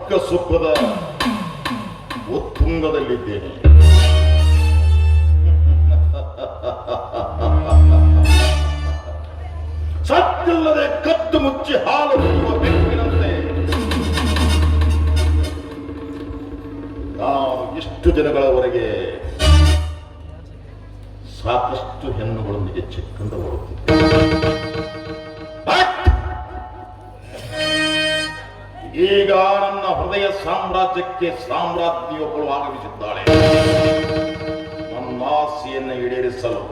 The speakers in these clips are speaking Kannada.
ಸ್ವರ್ಗ ಸುಖದ ಉತ್ತುಂಗದಲ್ಲಿದ್ದೇನೆ. ಸತ್ತಿಲ್ಲದೆ ಕದ್ದು ಮುಚ್ಚಿ ಹಾಲು ಕುಡಿಯುವ ಬೆಕ್ಕಿನಂತೆ ನಾನು ಇಷ್ಟು ದಿನಗಳವರೆಗೆ ಸಾಕಷ್ಟು ಹೆಣ್ಣುಗಳೊಂದಿಗೆ ಚಿಕ್ಕಂದು ಬರುತ್ತಿದ್ದೆ. ಈಗ ನನ್ನ ಹೃದಯ ಸಾಮ್ರಾಜ್ಯಕ್ಕೆ ಸಾಮ್ರಾಜ್ಞಿಯೊಬ್ಬಳು ಆಗಮಿಸಿದ್ದಾಳೆ, ನನ್ನ ಆಸೆಯನ್ನು ಈಡೇರಿಸಲು.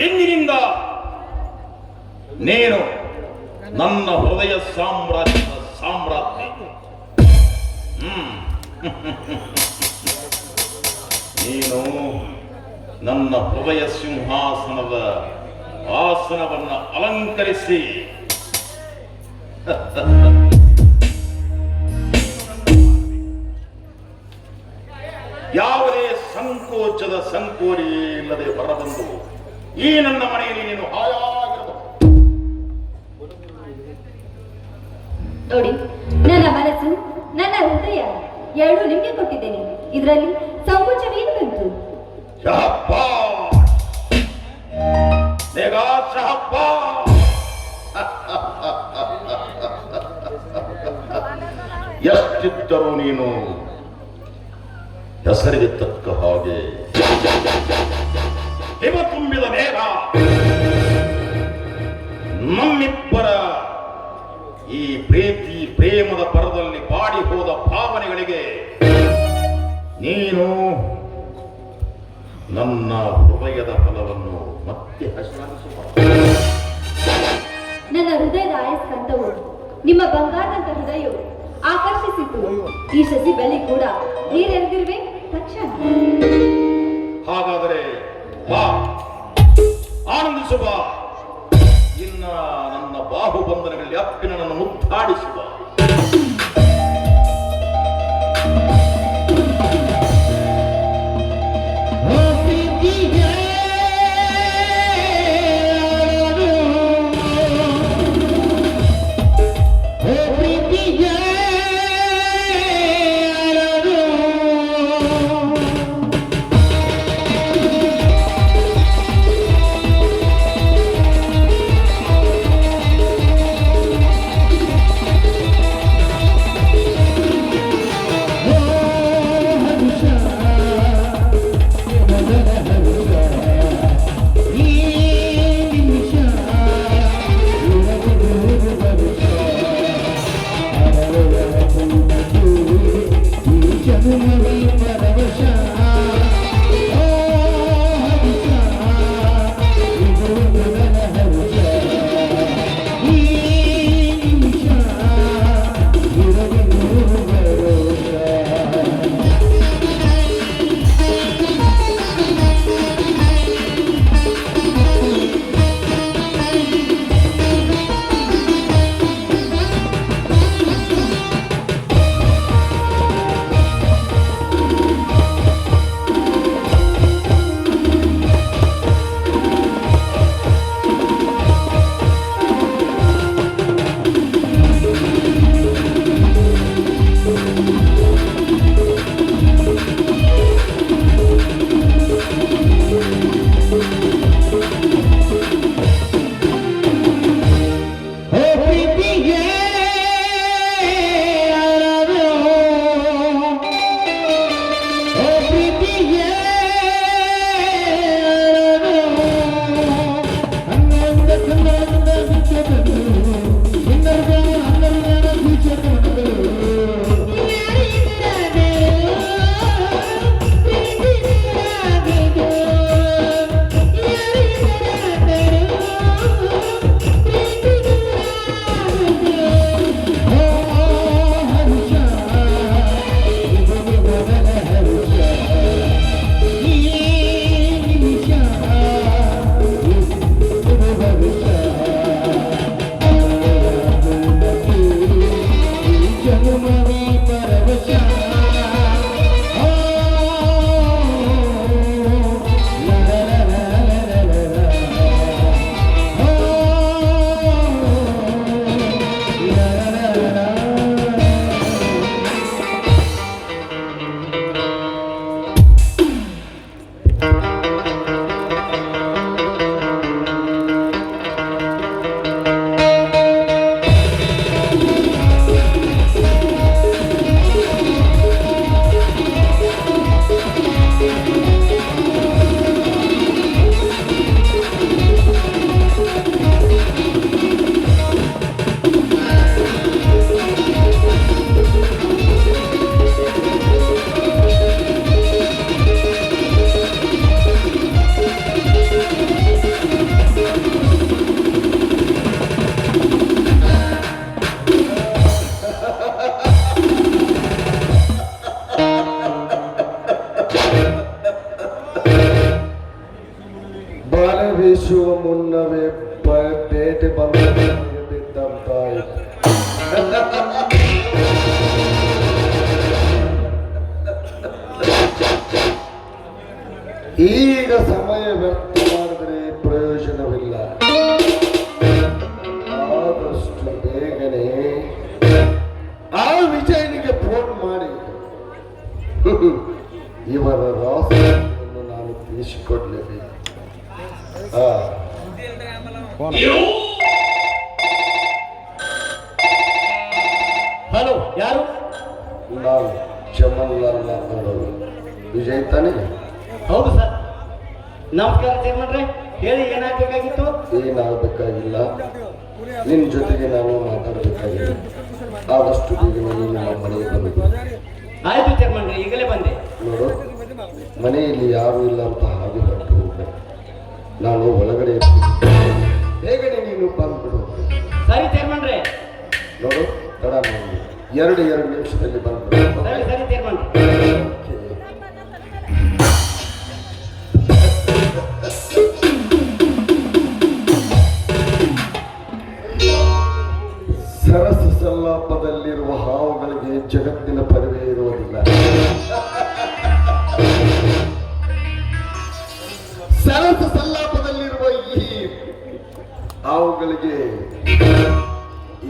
ಎಂದಿನಿಂದ ನೀನು ನನ್ನ ಹೃದಯ ಸಾಮ್ರಾಜ್ಯದ ಸಾಮ್ರಾಜ್ಞಿ. ನೀನು ನನ್ನ ಹೃದಯ ಸಿಂಹಾಸನದ ಆಸನವನ್ನು ಅಲಂಕರಿಸಿ ಯಾವುದೇ ಸಂಕೋಚದ ಸಂಕೋರಿ ಇಲ್ಲದೆ ಹೊರಬಂದು ಈ ನನ್ನ ಮನೆಯಲ್ಲಿ ನೀನು ಹಾಯಾಗಿರಬಹುದು. ನೋಡಿ, ನನ್ನ ಮನಸ್ಸು ನನ್ನ ಹೃದಯ ಎರಡು ನಿಮಗೆ ಕೊಟ್ಟಿದ್ದೇನೆ. ಇದರಲ್ಲಿ ಸಂಕೋಚವೇನು ಬಂತು? ಎಷ್ಟಿದ್ದರೂ ನೀನು ಹೆಸರಿಗೆ ತಕ್ಕ ಹಾಗೆ ಹಿಮ ತುಂಬಿದ ಮೇಘ. ನಮ್ಮಿಬ್ಬರ ಈ ಪ್ರೀತಿ ಪ್ರೇಮದ ಪರದಲ್ಲಿ ಬಾಡಿ ಹೋದ ಭಾವನೆಗಳಿಗೆ ನೀನು ನನ್ನ ಹೃದಯದ ಫಲವನ್ನು ಮತ್ತೆ ಹಸಿರಾಗಿಸುವ. ನನ್ನ ಹೃದಯದ ಆಯಸ್ಕಂತವು ನಿಮ್ಮ ಬಂಗಾರದಂತ ಹೃದಯವು ಆಕರ್ಷಿಸಿತು. ಈ ಸಸಿ ಬಲಿ ಕೂಡ ನೀರೆರೆದಿರುವೆ ತಕ್ಷಣ. ಹಾಗಾದರೆ ಬಾ, ಆನಂದಿಸುವ. ಇನ್ನ ನನ್ನ ಬಾಹುಬಂಧನಗಳಲ್ಲಿ ಅಪ್ಪಿನ ನನ್ನ ಮುದ್ದಾಡಿಸುವ. ಪೇಟೆ ಬಂದ ಬಿದ್ದಂತ ಈಗ ಸಮಯ ವ್ಯರ್ಥ ಮಾಡಿದರೆ ಪ್ರಯೋಜನವಿಲ್ಲ. ಆದಷ್ಟು ಬೇಗನೆ ಆ ವಿಜಯನಿಗೆ ಫೋನ್ ಮಾಡಿ ಇವರ ರಾಸಿಯನ್ನು ನಾನು ತಿಳಿಸಿಕೊಡ್ಲೇಬೇಕು. ಹಲೋ, ಯಾರು? ನಾನು ಚಮನ್ಲಾಲ್ ಮಾತಾಡೋದು. ವಿಜಯ್ ತಾನೇ? ಹೌದು ಸರ್. ನಮಸ್ಕಾರ ಚೇರ್ಮನ್ರೆ, ಹೇಳಿ ಏನಾಗಬೇಕಾಗಿತ್ತು? ಏನಾಗಬೇಕಾಗಿಲ್ಲ, ನಿನ್ನ ಜೊತೆಗೆ ನಾನು ಮಾತಾಡಬೇಕಾಗಿಲ್ಲ. ಆದಷ್ಟು ಬೇಗ ನೀನು ನಮ್ಮ ಮನೆಗೆ ಬಂದು. ಆಯ್ತು ಚೇರ್ಮನ್ರೆ, ಈಗಲೇ ಬಂದೆ. ನೋಡು, ಮನೆಯಲ್ಲಿ ಯಾರು ಇಲ್ಲ ಅಂತ ಹಾಗೆ ಹೊರಟು ಹೋಗ್ಬೇಕು. ನಾನು ಒಳಗಡೆ ಇರ್ತೀನಿ, ಬೇಗನೆ ನೀನು ಬಂದ್ಬಿಡು. ಸರಿ ಚೇರ್ಮನ್ರೆ. ನೋಡು, ತಡ ಮಾಡಿ 2 ನಿಮಿಷದಲ್ಲಿ ಬಂದ್ಬಿಡು. ಸರಿ ಸರಿ ಚೇರ್ಮನ್ರೆ. ಸರಸ ಸಲ್ಲಾಪದಲ್ಲಿರುವ ಹಾವುಗಳಿಗೆ ಜಗತ್ತಿನ ಪರಿವೇ ಇರುವುದಿಲ್ಲ. ಸರಸ ಸಲ್ಲಾಪದಲ್ಲಿರುವ ಈ ಹಾವುಗಳಿಗೆ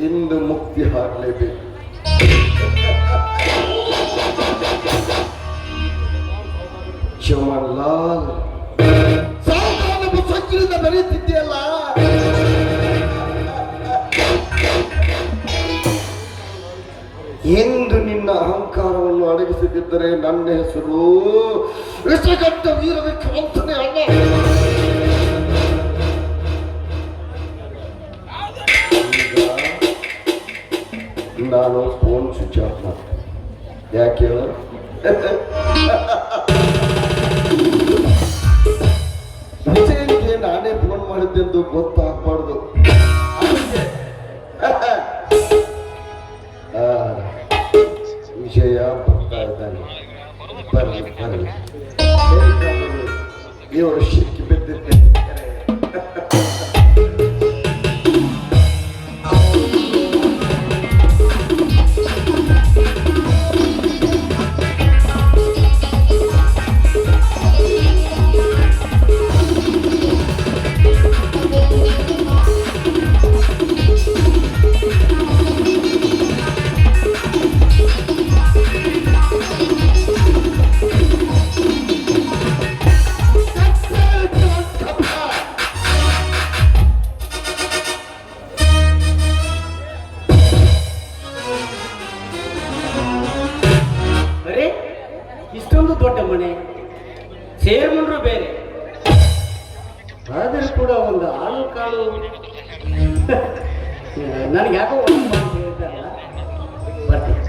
ಇಂದು ಮುಕ್ತಿ ಆಗಲೇಬೇಕು. ಚಮನ್ಲಾಲ್, ಸಾವುಕಾರನು ಸಂಕೀರ್ಣ ಬರೀತಿದೆಯಲ್ಲ, ಎಂದು ನಿನ್ನ ಅಹಂಕಾರವನ್ನು ಅಡಗಿಸದಿದ್ದರೆ ನನ್ನ ಹೆಸರು ವಿಷಘಟ್ಟ ವೀರ ವಿಕ್ರಮಂತನೇ ಅಲ್ಲ. ಈಗ ನಾನು ಫೋನ್ ಸ್ವಿಚ್ ಆಫ್ ಮಾಡ್ತೇನೆ. ಯಾಕೆ ಹೇಳ? ವಿಜಯನಿಗೆ ನಾನೇ ಫೋನ್ ಮಾಡಿದ್ದೆಂದು ಗೊತ್ತಾಗಬಾರ್ದು. ವಿಜಯ ಬರ್ತಾ ಇದ್ದಾನೆ. ಬರಲಿ ಬರಲಿ, ಇವರು ಸಿಕ್ಕಿ ಬಿದ್ದಿದ್ದೇನೆ. ಇಷ್ಟೊಂದು ದೊಡ್ಡ ಮನೆ, ಚೇರ್ಮನ್ರು ಬೇರೆ, ಆದರೂ ಕೂಡ ಒಂದು ಆಳು ಕಾಳು ನನಗೆ ಯಾಕೋ ಹೇಳ್ತಾರಲ್ಲ. ಬರ್ತೀನಿ.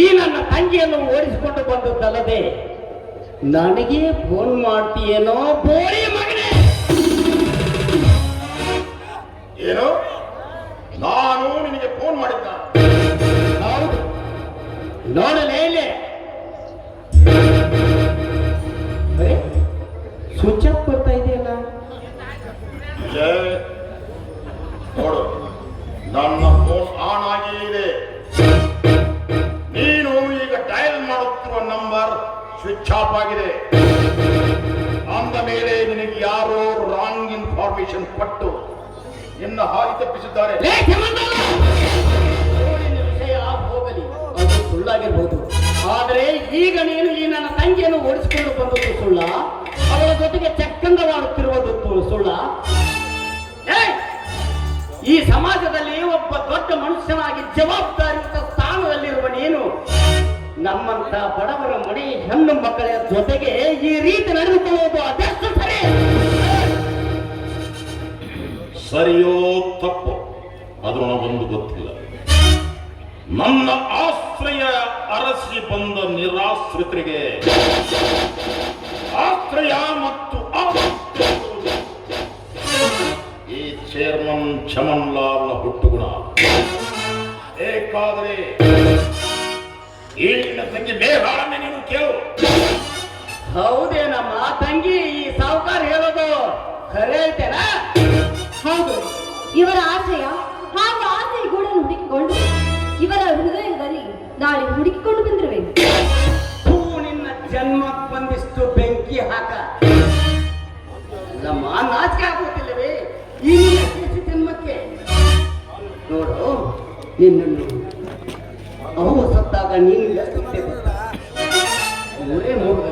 ಈ ನನ್ನ ತಂಗಿಯನ್ನು ಓಡಿಸಿಕೊಂಡು ಬಂದದ್ದಲ್ಲದೆ ನನಗೆ ಫೋನ್ ಮಾಡ್ತೀಯೇನೋ ಬೋಳಿ ಮಗನೇ? ಏನು? ನಾನು ನಿನಗೆ ಫೋನ್ ಮಾಡಿದ್ದ? ಹೌದು, ನೋಡಲೇ ಇಲ್ಲಿ ಸ್ವಿಚ್ ಆಫ್ ಬರ್ತಾ ಇದೆಯಲ್ಲ. ನೋಡು, ನನ್ನ ಫೋನ್ ಆನ್ ಆಗಿ ಇದೆ. ನೀನು ಈಗ ಡಯಲ್ ಮಾಡುತ್ತಿರುವ ನಂಬರ್ ಸ್ವಿಚ್ ಆಫ್ ಆಗಿದೆ. ಅಂದ ಮೇಲೆ ನಿನಗೆ ಯಾರೋ ರಾಂಗ್ ಇನ್ಫಾರ್ಮೇಶನ್ ಕೊಟ್ಟು ನಿನ್ನ ಹಾದಿ ತಪ್ಪಿಸಿದ್ದಾರೆ. ವಿಷಯ ಹೋಗಲಿ, ಅದು ಸುಳ್ಳಾಗಿರ್ಬೋದು. ಆದರೆ ಈಗ ನೀನು ಈ ನನ್ನ ತಂಗಿಯನ್ನು ಓಡಿಸಿಕೊಂಡು ಬಂದದ್ದು ಸುಳ್ಳ, ಅವಳ ಜೊತೆಗೆ ಚಕ್ಕಂದವಾಡುತ್ತಿರುವುದು ಸುಳ್ಳ. ಈ ಸಮಾಜದಲ್ಲಿ ಒಬ್ಬ ದೊಡ್ಡ ಮನುಷ್ಯನಾಗಿ ಜವಾಬ್ದಾರಿಯುತ ಸ್ಥಾನದಲ್ಲಿರುವ ನೀನು ನಮ್ಮಂತ ಬಡವರ ಮನೆ ಹೆಣ್ಣು ಮಕ್ಕಳ ಜೊತೆಗೆ ಈ ರೀತಿ ನಡೆದುಕೊಳ್ಳುವುದು ಅದೆಷ್ಟು ಸರಿ? ಸರಿಯೋ ತಪ್ಪು ಅದು ನನಗೊಂದು ಗೊತ್ತಿಲ್ಲ. ನನ್ನ ಆಶ್ರಯ ಅರಸಿ ಬಂದ ನಿರಾಶ್ರಿತರಿಗೆ ಚಮನ್ಲಾಲ್ನ ಹುಟ್ಟುಗುಣ. ಬೇಕಾದರೆ ಈ ನಿನ್ನ ತಂಗಿ ಮೇಘಾಳನ್ನೇ ನೀನು ಕೇಳು. ಹೌದೇನಮ್ಮ ತಂಗಿ, ಈ ಸಾವುಕಾರ ಹೇಳೋದು ಖರೆ ಐತೆನಾ? ಹೌದು, ಇವರ ಆಶಯ ಹಾಗೂ ಆಸೆ ಗೂಡನ್ನು ಹುಡುಕಿಕೊಂಡು ಇವರ ಹೃದಯದಲ್ಲಿ ನಾಳೆ ಹುಡುಕಿಕೊಂಡು ಬಂದಿರುವೆ. ನಿನ್ನ ಜನ್ಮ ಬಂದಿಷ್ಟು ಬೆಂಕಿ ಹಾಕ. ನಮ್ಮ ನಾಚಿಕೆ ಆಗುತ್ತಿಲ್ಲವೇ ಈ ಜನ್ಮಕ್ಕೆ? ನೋಡು, ನಿನ್ನನ್ನು ಅವು ಸತ್ತಾಗ ನೀನು ಎಷ್ಟು ಊರೇ ನೋಡುವ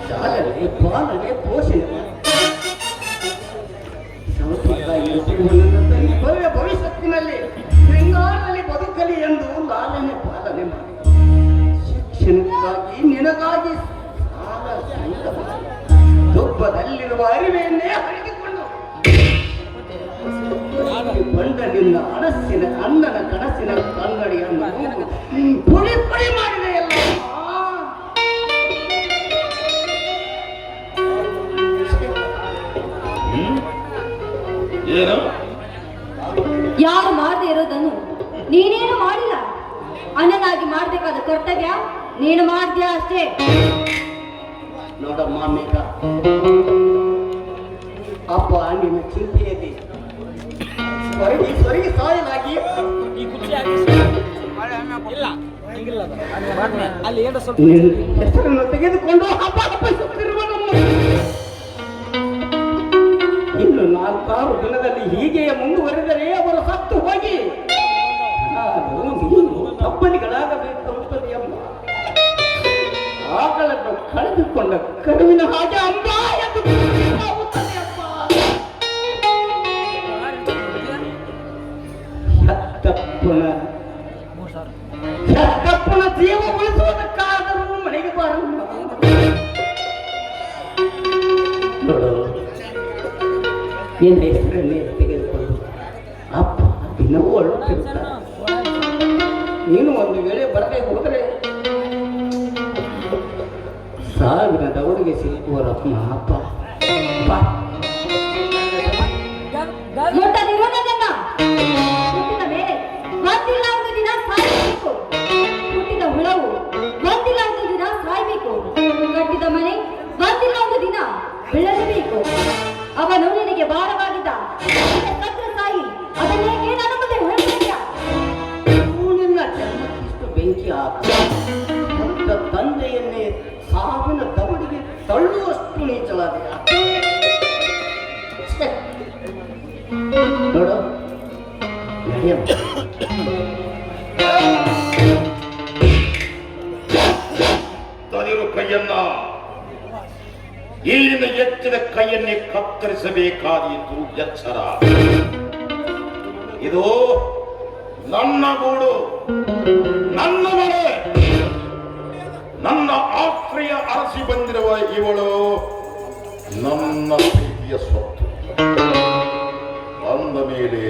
ಜಾಲನೆ ಪಾಲನೆ ಪೋಷಣೆ ಭವ್ಯ ಭವಿಷ್ಯತ್ತಿನಲ್ಲಿ ಶೃಂಗಾರದಲ್ಲಿ ಬದುಕಲಿ ಎಂದು ಲಾಲನೆ ಪಾಲನೆ ಮಾಡಿ ಶಿಕ್ಷಣಕ್ಕಾಗಿ ನಿನಗಾಗಿ ಸಾಲ ಸಹಿತ ದುಬ್ಬದಲ್ಲಿರುವ ಅರಿವೆಯನ್ನೇ ಹರಿದುಕೊಂಡು ಬಂದ ನಿನ್ನ ಅನಸ್ಸಿನ ಅಣ್ಣನ ಕನಸಿನ ಕನ್ನಡಿಯನ್ನು ಪುಡಿ ಪುಡಿ ಮಾಡಿದೆ ಎಲ್ಲ. ಏನು? ಯಾರು ಮಾಡದೆ ಇರೋದನ್ನು ನೀನೇನು ಮಾಡಿಲ್ಲ. ಅಣ್ಣನಾಗಿ ಮಾಡಬೇಕಾದ ಕರ್ತವ್ಯ ನೀನು ಮಾಡ್ದ್ಯಾ ಅಷ್ಟೇ. ನೋಡಮ್ಮ ಮೇಘ, ಅಪ್ಪ ನಿನ್ನ ಚಿಂತೆಯಲ್ಲಿ ಸ್ವರ್ಗಿ ಸಾಯಲಾಗಿ ಹೆಸರನ್ನು ತೆಗೆದುಕೊಂಡು ಹಬ್ಬ ಹಬ್ಬಿಸುತ್ತಿರುವ ನಮ್ಮ ಇನ್ನು 4-6 ದಿನದಲ್ಲಿ ಹೀಗೆ ಮುಂದುವರೆದರೆ ಅವರು ಸತ್ತು ಹೋಗಿ ತಪ್ಪಲಿಗಳಾಗಬೇಕಾಗುತ್ತದೆ ಎಂಬ ಆಕಳನ್ನು ಕಳೆದುಕೊಂಡ ಕರುವಿನ ಹಾಗೆ ಅಂಬ ಎಂದು ಆಗುತ್ತದೆ ಅಪ್ಪ. ಹೆತ್ತಪ್ಪನ ಜೀವ ಉಳಿಸುವುದಕ್ಕಾದರೂ ಮನೆಗೆ ಬಾರಮ್ಮ. ನೋಡು, ನಿನ್ನ ಹೆಸರನ್ನೇ ತೆಗೆದುಕೊಂಡು ಅಪ್ಪ ದಿನವೂ ಅಳುತ್ತಿರುತ್ತಾರೆ. ನೀನು ಒಂದು ವೇಳೆ ಬರದೆ ಹೋದರೆ ಸಾವಿರ ದೌಡಿಗೆ ಸಿಕ್ಕುವರಪ್ಪ ಅಪ್ಪ. ಮುಟ್ಟದಿರೋದನ್ನ ಹುಟ್ಟಿದ ಮೇಲೆ ಒಂದಿಲ್ಲ ಒಂದು ದಿನ ಸಾಯಬೇಕು. ಹುಟ್ಟಿದ ಹುಳವು ಒಂದಿಲ್ಲ ಒಂದು ದಿನ ಸಾಯ್ಬೇಕು. ಕಟ್ಟಿದ ಮನೆ ಒಂದಿಲ್ಲ ಒಂದು ದಿನ ಬೆಳೆಸಬೇಕು. ಅವನು ನಿನಗೆ ಭಾರವಾಗಿದ್ದ ಸತ್ರ ಸಾಯಿ, ಅದನ್ನೇಕೆ ನನ್ನ ಮುಂದೆ ಹೊರಟಿದ್ಯ? ನಿನ್ನ ಜನ್ಮಕ್ಕಿಷ್ಟು ಬೆಂಕಿ ಹಾಕ ತಂದೆಯನ್ನೇ ಸಾವಿನ ದವಡಿಗೆ ತಳ್ಳುವಷ್ಟು ನೀಚಲಾದ ನೋಡು, ತದಿರು ಕೈಯನ್ನ, ಈಗಿನ ಎತ್ತಿದ ಕೈಯನ್ನೇ ಕತ್ತರಿಸಬೇಕಾದೀತು. ಎಚ್ಚರ, ಇದು ನನ್ನ ಗೂಡು, ನನ್ನ ಮನೆ, ನನ್ನ ಆಶ್ರಯ ಅರಸಿ ಬಂದಿರುವ ಇವಳು ನನ್ನ ಪ್ರೀತಿಯ ಸ್ವತ್ತು. ಅಂದ ಮೇಲೆ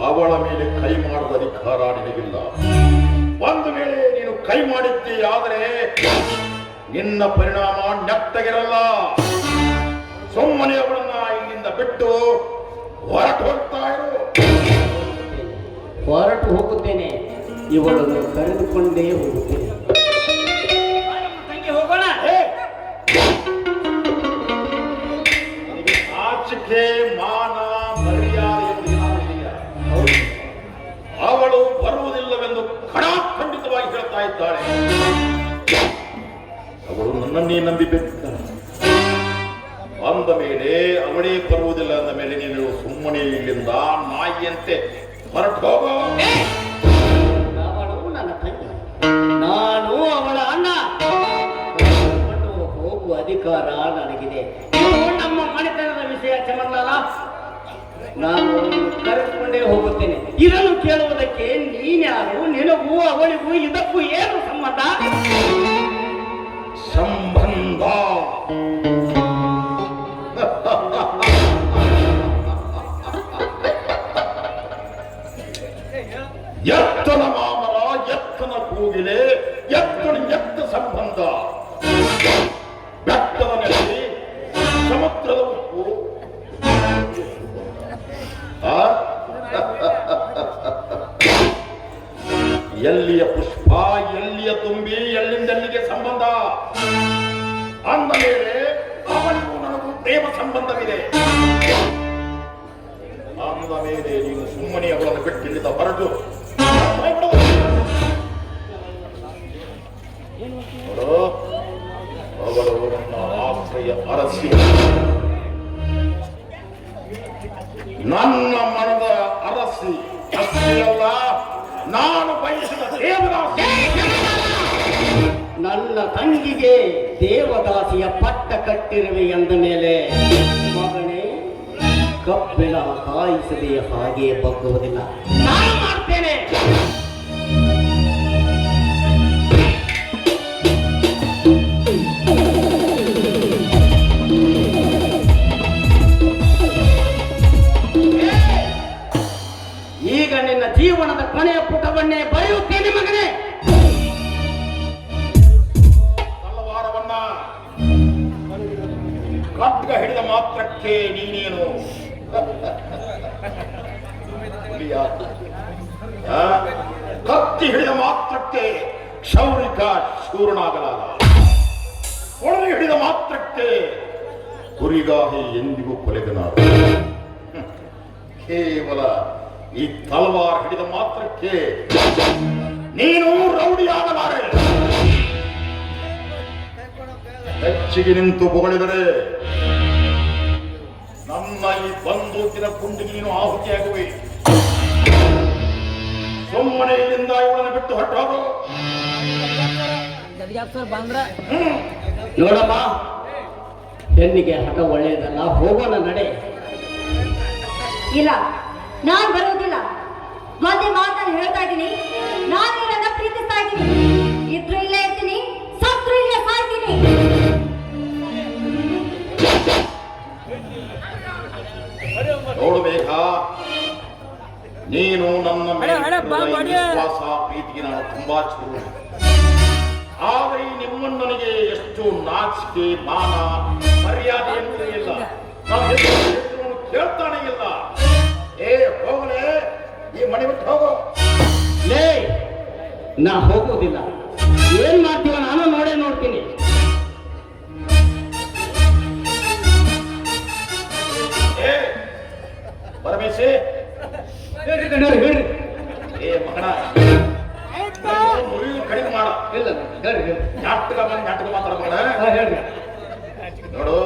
ಅವಳ ಮೇಲೆ ಕೈ ಮಾಡುವ ಅಧಿಕಾರ ನಿನಗಿಲ್ಲ. ಒಂದು ವೇಳೆ ನೀನು ಕೈ ಮಾಡಿದ್ದೇ ಆದರೆ ನಿನ್ನ ಪರಿಣಾಮ ನೆಟ್ಟಗಿರಲ್ಲ. ಸುಮ್ಮನೆ ಅವಳನ್ನ ಇಲ್ಲಿಂದ ಬಿಟ್ಟು ಹೊರಟು ಹೋಗ್ತಾ ಇರು. ಹೊರಟು ಹೋಗುತ್ತೇನೆ, ಇವಳನ್ನು ಕರೆದುಕೊಂಡೇ ಹೋಗುತ್ತೇನೆ. ಹೋಗೋಣ. ಆಚಿಕೆ ಮಾನ ಮರ್ಯಾದೆ ಅವಳು ಬರುವುದಿಲ್ಲವೆಂದು ಖಡಾಖಂಡಿತವಾಗಿ ಹೇಳ್ತಾ ಇದ್ದಾಳೆ. ಅವಳು ನನ್ನನ್ನೇ ನಂಬಿಬೇಕಿದ್ದಾಳೆ. ಅಂದ ಮೇಲೆ ಅವಳೇ ಬರುವುದಿಲ್ಲ ಅಂದ ಮೇಲೆ ನೀನು ಸುಮ್ಮನೆ ಇಲ್ಲಿಂದ ನಾಯಿಯಂತೆ ಹೊರಟು ಹೋಗೋ. ಅವಳು ನನ್ನ ತಂಗಿ, ನಾನು ಅವಳ ಅಣ್ಣ. ಹೋಗುವ ಅಧಿಕಾರ ನನಗಿದೆ. ನಮ್ಮ ಮನೆತನದ ವಿಷಯ ಚಮನ್ಲಾಲ, ನಾನು ಕರೆದುಕೊಂಡೇ ಹೋಗುತ್ತೇನೆ. ಇದನ್ನು ಕೇಳುವುದಕ್ಕೆ ನೀನ್ಯಾರು? ನಿನಗೂ ಅವಳಿಗೂ ಇದಕ್ಕೂ ಏನು ಸಂಬಂಧ? ಸಂಬಂಧ ಎತ್ತನ ಮಾಮರ, ಎತ್ತನ ಕೂಗಿಲೆ, ಎತ್ತ ಸಂಬಂಧ. ಬೆಟ್ಟದ ನೆಲೆ, ಸಮುದ್ರ ಎಲ್ಲಿಯ ಪುಷ್ಪ, ಎಲ್ಲಿಯ ತುಂಬಿ, ಎಲ್ಲಿಂದೆಲ್ಲಿಗೆ ಸಂಬಂಧ ಅಂದ ಮೇಲೆ ಅವನಿಗೂ ನನಗೂ ಪ್ರೇಮ ಸಂಬಂಧವಿದೆ. ಅಂದ ಮೇಲೆ ನೀನು ಸುಮ್ಮನೆ ಅವಳನ್ನು ಬಿಟ್ಟಿಲ್ಲಿದ್ದ ಹೊರಟು ಅವಳು ನನ್ನ ಆಶ್ರಯ ಅರಸಿ, ನನ್ನ ಮನದ ಅರಸಿ ಅಷ್ಟೇ ಅಲ್ಲ, ನಾನು ಬಯಸಿದ ದೇವದಾಸಿ. ನನ್ನ ತಂಗಿಗೆ ದೇವದಾಸಿಯ ಪಟ್ಟ ಕಟ್ಟಿರುವೆ ಎಂದ ಮೇಲೆ ಮಗನೇ, ಕಬ್ಬಿಣ ಕಾಯಿಸದೆ ಹಾಗೆ ಬಗ್ಗುವುದಿಲ್ಲ. ನಾನು ಮಾಡ್ತೇನೆ. ಈಗ ನಿನ್ನ ಜೀವನದ ಕೊನೆಯ ಪುಟವನ್ನೇ ಬರೆಯುತ್ತೇನೆ ಮಗನೇ. ತಲವಾರವನ್ನ ಖಡ್ಗ ಹಿಡಿದ ಮಾತ್ರಕ್ಕೆ ನೀನೇನು ಕತ್ತಿ ಹಿಡಿದ ಮಾತ್ರಕ್ಕೆ ಕ್ಷೌರಿಕ ಶೂರನಾಗಲಾರ, ಒಳಗೆ ಹಿಡಿದ ಮಾತ್ರಕ್ಕೆ ಕುರಿಗಾಹಿ ಎಂದಿಗೂ ಕೊಲೆಗನಾರ. ಕೇವಲ ಈ ತಲವಾರ ಹಿಡಿದ ಮಾತ್ರಕ್ಕೆ ನೀನು ರೌಡಿಯಾಗಲಾರೆ. ಹೆಚ್ಚಿಗೆ ನಿಂತು ಬೊಗಳಿದರೆ ನನ್ನ ಈ ಬಂದೂಕಿನ ಗುಂಡಿಗೆ ನೀನು ಆಹುತಿಯಾಗುವೆ. ಸುಮ್ಮನೆ ಇಲ್ಲಿಂದ ಇವಳನ್ನು ಬಿಟ್ಟು ಹೊರಟೋದು. ನೋಡಮ್ಮ, ಹೆಣ್ಣಿಗೆ ಹಠ ಒಳ್ಳೆಯದಲ್ಲ, ಹೋಗೋಣ ನಡೆ. ಇಲ್ಲ, ನಾನ್ ಬರೋದಿಲ್ಲ. ಒಂದೇ ಮಾತನ್ನು ಹೇಳ್ತಾ ಇದ್ದೀನಿ, ನಾನು ಇವರನ್ನ ಪ್ರೀತಿಸ್ತಾ ಇದ್ದೀನಿ. ಇದ್ರು ಇಲ್ಲೇ ಇರ್ತೀನಿ, ಸತ್ರು ಇಲ್ಲೇ ಸಾಯ್ತೀನಿ. ನೋಡಬೇಕಾ, ನೀನು ನನ್ನ ಮೇಲೆ ವಿಶ್ವಾಸ ಪ್ರೀತಿಗೆ ನಾನು ತುಂಬಾ ಚೂರು. ಆದರೆ ನಿಮ್ಮನ್ನು ನನಗೆ ಎಷ್ಟು ನಾಚಿಕೆ, ಮಾನ, ಮರ್ಯಾದೆ ಎಂತೂ ಇಲ್ಲ. ನಾನು ಹೆಸರು ಕೇಳ್ತಾನೆ ಇಲ್ಲ. ಏ ಹೋಗಲೇ, ಈ ಮನೆ ಬಿಟ್ಟು ಹೋಗೋ. ಲೇ, ನಾ ಹೋಗೋದಿಲ್ಲ. ಏನ್ ಮಾಡ್ತೀವ ನಾನು ನೋಡೇ ನೋಡ್ತೀನಿ. ಏ ಪರಮೇಶಿ, ಹೇಳ್ರಿ. ಏ ಮಗನ, ಮುರಿಯು ಕಡಿಮೆ ಮಾಡ. ಇಲ್ಲ, ಹೇಳ್ರಿ. ನಾಟಕ ಮಾತಾಡ ಮಗನ. ಹೇಳ್ರಿ. ನೋಡು,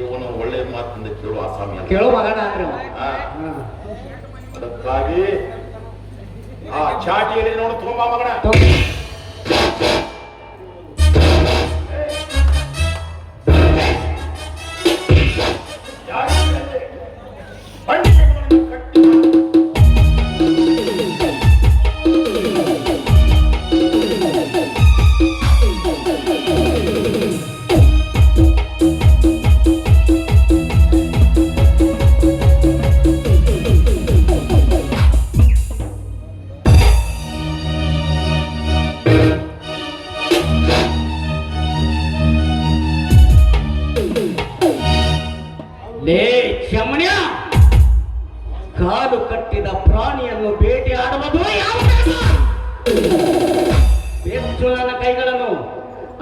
ಇವನು ಒಳ್ಳೆ ಮಾತಿಂದ ಕೇಳುವ ಆಸಾಮಿ ಅಲ್ಲ. ಕೇಳೋ ಮಗನ ಅಂದ್ರೆ ಅದಕ್ಕಾಗಿ ಆ ಚಾಟಿಯಲ್ಲಿ ನೋಡು ತುಂಬಾ ಮಗನ. ಕಾಲು ಕಟ್ಟಿದ ಪ್ರಾಣಿಯನ್ನು ಬೇಟೆಯಾಡುವುದು ಯಾವ ನನ್ನ ಕೈಗಳನ್ನು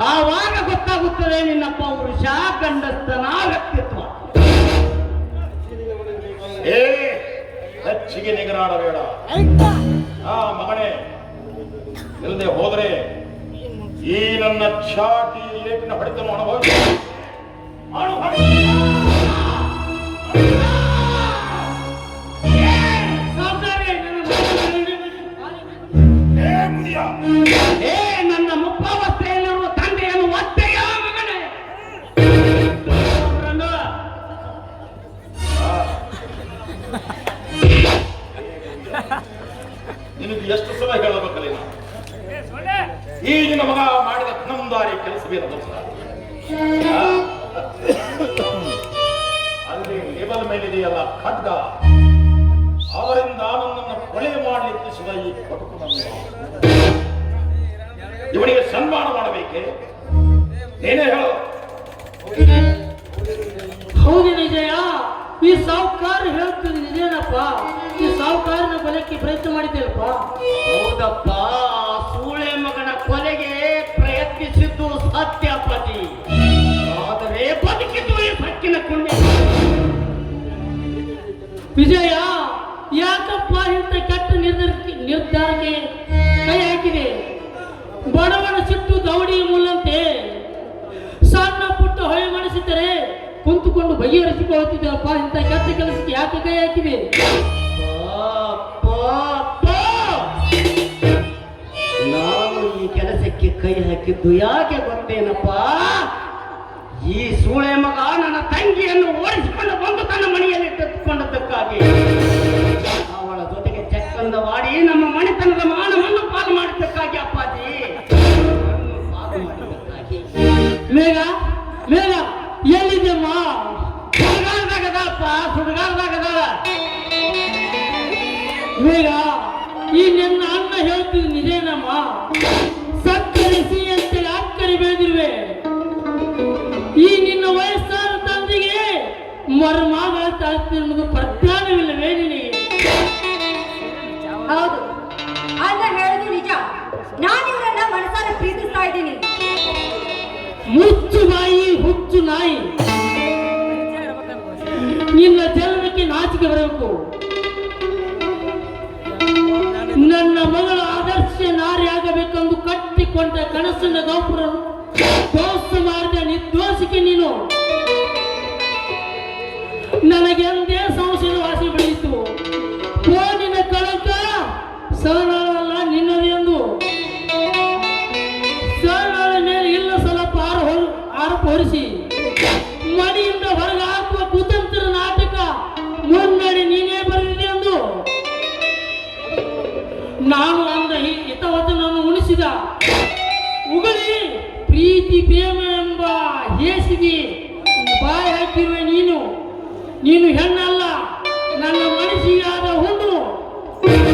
ಆವಾಗ ಗೊತ್ತಾಗುತ್ತದೆ ನಿನ್ನ ಪೌರುಷ, ಗಂಡಸ್ತನ, ವ್ಯಕ್ತಿತ್ವ. ಏ ಹೆಚ್ಚಿಗೆ ನಿಗರಾಡಬೇಡ. ಮಗನೇ, ಇಲ್ಲದೆ ಹೋದರೆ ಈ ನನ್ನ ಚಾಟಿ ಏಟಿನ ಹೊಡೆತನ ಅನುಭವಿಸಿ ನನ್ನ ಮುಪ್ಪಾವಸ್ಥೆಯಲ್ಲಿರುವ ತಂದೆಯನ್ನು ಒತ್ತೆಯ ಮಗನೇ. ನಿನಗೆ ಎಷ್ಟು ಸಲ ಹೇಳಬೇಕಲ್ಲ, ಈ ನಿನ್ನ ಮಗ ಮಾಡಿದ ಕನಂದಾರಿ ಕೆಲಸವೇನು ಗೊತ್ತಾ? ಅಲ್ಲಿ ಲೇಬಲ್ ಮೇಲಿದೆಯಲ್ಲ ಖಡ್ಗ, ಅವರಿಂದ ನನ್ನನ್ನು ಕೊಲೆ ಮಾಡಲಿಕ್ಕಿಸಿದ ಈ ಕಟುಕನನ್ನು ಇವನಿಗೆ ಸನ್ಮಾನ ಮಾಡಬೇಕೆ? ನೀನೇ ಹೇಳು. ಹೌದು ನಿಜಯ, ಈ ಸಾಹುಕಾರ ಹೇಳ್ತಿದ್ ನಿಜೇನಪ್ಪ? ಈ ಸಾಹುಕಾರನ ಕೊಲೆಕ್ಕೆ ಪ್ರಯತ್ನ ಮಾಡಿದ್ದೇನಪ್ಪ? ಹೌದಪ್ಪ, ಸೂಳೆ ಮಗನ ಕೊಲೆಗೆ ಪ್ರಯತ್ನಿಸಿದ್ದು ಸತ್ಯ ಅಪ್ಪಾಜಿ. ಆದರೆ ಬದುಕಿದ್ದು ಈ ಸಕ್ಕಿನ ಕುಂಡೆ. ವಿಜಯ, ಯಾಕಪ್ಪ ಇಂಥ ಕೆಟ್ಟ ನಿರ್ಧಾರಕ್ಕೆ ಕೈ ಹಾಕಿದೆ? ಬಡವನ ಸಿಟ್ಟು ದೌಡಿ ಮೂಲಂತೆ ಸಣ್ಣ ಪುಟ್ಟ ಹೊಳೆ ಮಾಡಿಸಿದರೆ ಕುಂತುಕೊಂಡು ಬಗೆಹರಿಸಿಕೊಳ್ಳುತ್ತಿದ್ದಪ್ಪ. ಇಂಥ ಕೆಟ್ಟ ಕೆಲಸಕ್ಕೆ ಯಾಕೆ ಕೈ ಹಾಕಿದೆ? ನಾನು ಈ ಕೆಲಸಕ್ಕೆ ಕೈ ಹಾಕಿದ್ದು ಯಾಕೆ ಗೊತ್ತೇನಪ್ಪ? ಈ ಸೂಳೆ ಮಗ ನನ್ನ ತಂಗಿಯನ್ನು ಓಡಿಸಿಕೊಂಡು ಬಂದು ತನ್ನ ಮನೆಯಲ್ಲಿ ತೆಗೆದುಕೊಂಡದ್ದಕ್ಕಾಗಿ, ಅವಳ ಜೊತೆಗೆ ಚಕ್ಕಂದವಾಡಿ ನಮ್ಮ ಮನೆತನದ ಮಾನವನ್ನು ಪಾಲು ಮಾಡಿದ್ದಕ್ಕಾಗಿ ಅಪ್ಪಾಜಿ, ಪಾಲು ಮಾಡಿದ್ದಕ್ಕಾಗಿ. ಮೇಘ, ಮೇಘ ಎಲ್ಲಿದ್ದಮ್ಮ? ಸುಡುಗಾರದಾಗದಪ್ಪ, ಸುಡುಗಾರದಾಗದ. ಮೇಘ, ಈ ನನ್ನ ಅಣ್ಣ ಹೇಳ್ತಿದ್ ನಿಜೇನಮ್ಮ? ಸಕ್ಕರೆ ಸಿಹಿಯಂತೆ ಅಕ್ಕರೆ ಬೆಳೆದಿರುವೆ. ಈ ನಿನ್ನ ವಯಸ್ಸಾದ ತಂದೆಗೆ ಮರ್ಮಾಗ ತಾಳ್ತಿರುವುದು ಪ್ರಜ್ಞಾನವಿಲ್ಲವೇ ನಿನಗೆ? ಹೌದು, ಅಣ್ಣ ಹೇಳುದು ನಿಜ. ನಾನು ಇವರನ್ನ ಮನಸಾರ ಪ್ರೀತಿಸ್ತಾ ಇದ್ದೀನಿ. ಮುಚ್ಚು ಬಾಯಿ ಹುಚ್ಚು ನಾಯಿ, ನಿನ್ನ ಜನ್ಮಕ್ಕೆ ನಾಚಿಕೆ ಬರಬೇಕು. ನನ್ನ ಮಗಳು ಆದರ್ಶ ನಾರಿಯಾಗಬೇಕೆಂದು ಕಟ್ಟಿಕೊಂಡ ಕನಸಿನ ಗೋಪುರ ದೋಷ ಮಾಡಿದ ನಿರ್ದೋಷಿಕೆ ನೀನು. ನನಗೆ ಎಂದೇ ಸಂಶಯದ ವಾಸಿ ಬೆಳೆಯಿತು. ಫೋನಿನ ಕಳಂಕ ಸಹನಾಳಲ್ಲ ನಿನ್ನದು ಎಂದು ಸಹನಾಳ ಮೇಲೆ ಇಲ್ಲ ಸ್ವಲ್ಪ ಆರೋಪ ಹೊರಿಸಿ ಮನೆಯಿಂದ ಹೊರಗೆ ಹಾಕುವ ಕುತಂತ್ರ ನಾಟಕ ಮುನ್ನಡೆ ನೀನೇ ಬರೆದಿದೆ ಎಂದು ನಾನು ಅಂದ ಹಿತವಚನವನ್ನು ಉಣಿಸಿದ ಉಗಳಿ ಪ್ರೀತಿ ಪ್ರೇಮ ಎಂಬ ಹೇಸಿಗೆ ಬಾಯಿ ಹಾಕಿರುವೆ ನೀನು. ನೀನು ಹೆಣ್ಣಲ್ಲ, ನನ್ನ ಮನಸ್ಸಿಗಾದ ಹುಣ್ಣು.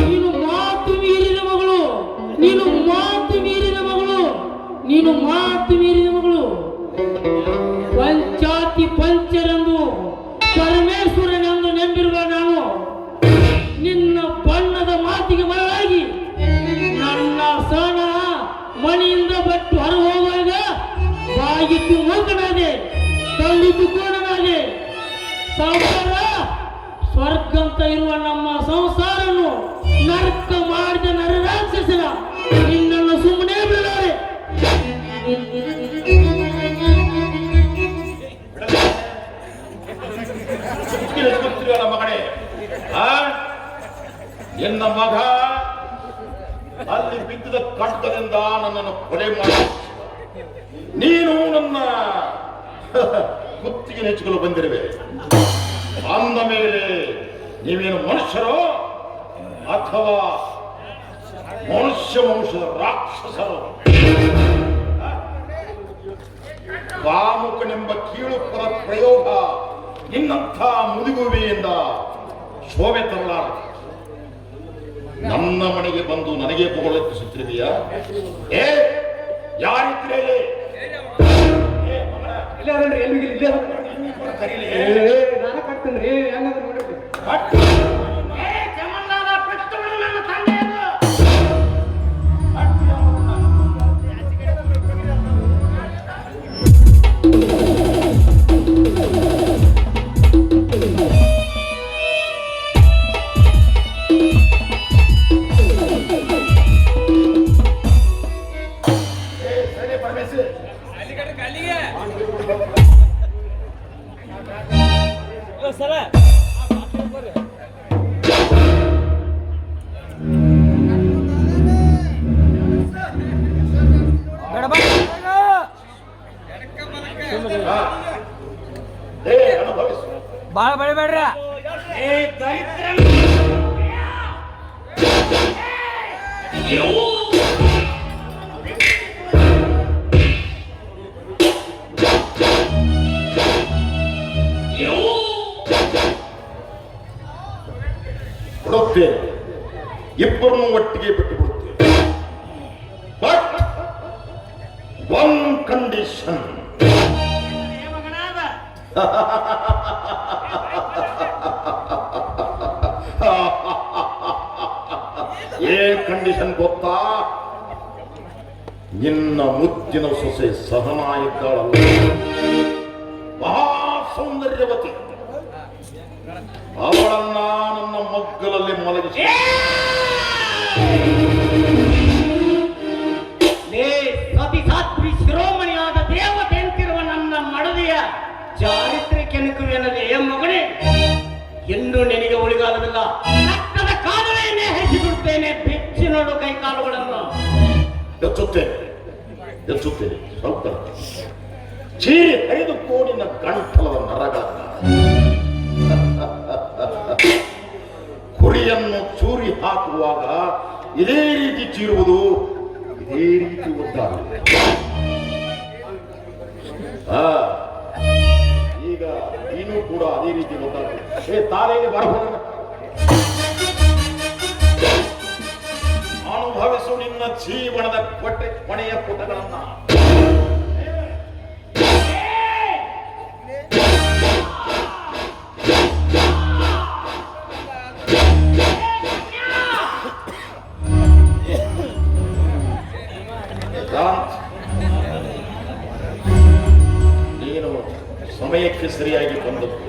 ನೀನು ಮಾತು ಮೀರಿದ ಮಗಳು, ನೀನು ಮಾತು ಮೀರಿದ ಮಗಳು, ನೀನು ಮಾತು ಮೀರಿದ ಮಗಳು. ಪಂಚಾತಿ ಪಂಚರೆಂದು ಪರಮೇಶ್ವರನೆಂದು ನಂಬಿರುವ ನಾನು ನಿನ್ನ ಬಣ್ಣದ ಮಾತಿಗೆ ಮರಳಾಗಿ ನನ್ನ ಸಣ ಮನೆಯಿಂದ ಬಟ್ಟು ಹೊರ ಹೋಗುವಾಗ ಬಾಗಿತ್ತು ಮೂಕನಾದೆ, ಕಲ್ಲಿದ್ದು ಕೋಣನಾದೆ. ಸಂಸಾರ ಸ್ವರ್ಗಂತ ಇರುವ ನಮ್ಮ ಸಂಸಾರನ್ನು ನರಕ ಮಾಡಿದ ನರರಾಕ್ಷಸನ ನಿನ್ನನ್ನು ಸುಮ್ಮನೆ ಬಿಡಲಾರೆ. ಮಗನೇ, ಎನ್ನ ಮಗ ಅಲ್ಲಿ ಬಿದ್ದ ಕಟ್ಟದಿಂದ ನನ್ನನ್ನು ಕೊಲೆ ಮಾಡಿ ನೀನು ನನ್ನ ಕುತ್ತಿಗೆ ನೆಚ್ಚಿಕೊಳ್ಳಲು ಬಂದಿರುವೆ. ಅಂದ ಮೇಲೆ ನೀವೇನು ಮನುಷ್ಯರೋ ಅಥವಾ ಮನುಷ್ಯ ವಂಶದ ರಾಕ್ಷಸರು? ಕಾಮುಕನೆಂಬ ಕೀಳು ಪದ ಪ್ರಯೋಗ ನಿನ್ನಂಥ ಮುದುಗುವಿಯಿಂದ ಶೋಭೆ ತರಲಾರದು. ನನ್ನ ಮನೆಗೆ ಬಂದು ನನಗೆ ಪೊಗಳೆತ್ತಿಸುತ್ತಿರುವೆಯಾ? ಏ, ಯಾರಿದ್ರೆ ಬಾಳ ಬೆಳಿಬೇಡ್ರ. ಬಿಡುತ್ತೇನೆ, ಇಬ್ಬರನ್ನು ಒಟ್ಟಿಗೆ ಬಿಟ್ಟು ಬಿಡುತ್ತೇನೆ. But one condition. ಏನ್ ಕಂಡೀಷನ್ ಗೊತ್ತಾ? ನಿನ್ನ ಮುದ್ದಿನ ಸೊಸೆ ಸಹನಾ ಇದ್ದಾಳಲ್ಲ, ಮಹಾ ಸೌಂದರ್ಯವತಿ, ಅವಳನ್ನ ನನ್ನ ಮಗ್ಗಲಲ್ಲಿ ಮಲಗಿಸಿ ಸತಿಸಾತ್ರಿ ಶಿರೋಮಣಿಯಾದ ದೇವತೆ ಅಂತಿರುವ ನನ್ನ ಮಡದಿಯ ಚಾರಿತ್ರ್ಯಕ್ಕೆನಕುವೆನದೆ ಮಗನೇ, ಎಂದು ನಿನಗೆ ಉಳಿಗಾಲವಿಲ್ಲ. ರಕ್ತದ ಕಾಲುವೆಯನ್ನೇ ಹೆಚ್ಚಿಬಿಡುತ್ತೇನೆ, ಬೆಚ್ಚಿ ನೋಡು ಕೈ ಕಾಲುಗಳನ್ನು. ಎಚ್ಚುತ್ತೇನೆ ಸ್ವಲ್ಪ ಚೀರಿ 5 ಕೋಡಿನ ಗಂಟಲದ ನರಗಳನ್ನ ಕುರಿಯನ್ನು ಚೂರಿ ಹಾಕುವಾಗ ಇದೇ ರೀತಿ ಚೀರುವುದು, ಇದೇ ರೀತಿ ಒದ್ದಾಡುವುದು. ಈಗ ನೀನು ಕೂಡ ಅದೇ ರೀತಿ ಒದ್ದಾಡುವುದು. ತಾರೇಗೆ ಬರಬಹುದು, ಅನುಭವಿಸು ನಿನ್ನ ಜೀವನದ ಕೊನೆಯ ಪುಟಗಳನ್ನ. ನೀನು ಸಮಯಕ್ಕೆ ಸರಿಯಾಗಿ ಬಂದದ್ದು.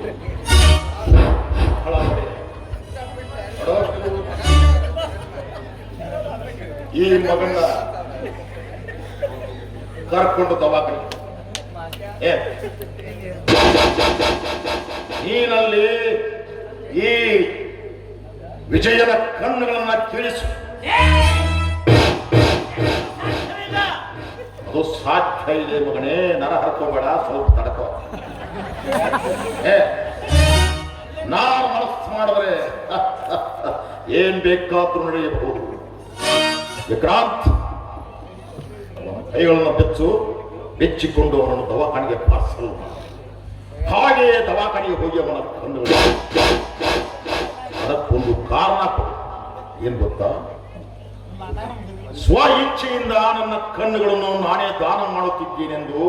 ಈ ಮಗನ ಕರ್ಕೊಂಡು ದವಾಖಾನೆ, ನೀನಲ್ಲಿ ಈ ವಿಜಯನ ಕಣ್ಣುಗಳನ್ನ ಕೇಳಿಸು. ಅದು ಸಾಧ್ಯ ಇದೆ ಮಗನೇ, ನರ ಹರ್ಕೋಬೇಡ, ಸ್ವಲ್ಪ ತಡಕೋ. ನಾನು ಮನಸ್ಸು ಮಾಡಿದ್ರೆ ಏನ್ ಬೇಕಾದ್ರೂ ನಡೆಯಬಹುದು. ವಿಕ್ರಾಂತ್, ಅವನ ಕೈಗಳನ್ನು ಬೆಚ್ಚಿಕೊಂಡು ಅವನನ್ನು ದವಾಖಾನೆಗೆ ಪಾರ್ಸಲ್. ಹಾಗೆಯೇ ದವಾಖಾನೆಗೆ ಹೋಗಿ ಅವನ ಕಣ್ಣುಗಳು, ಅದಕ್ಕೊಂದು ಕಾರಣ ಕೊಡು. ಏನ್ ಗೊತ್ತಾ? ಸ್ವ ಇಚ್ಛೆಯಿಂದ ನನ್ನ ಕಣ್ಣುಗಳನ್ನು ನಾನೇ ದಾನ ಮಾಡುತ್ತಿದ್ದೇನೆಂದು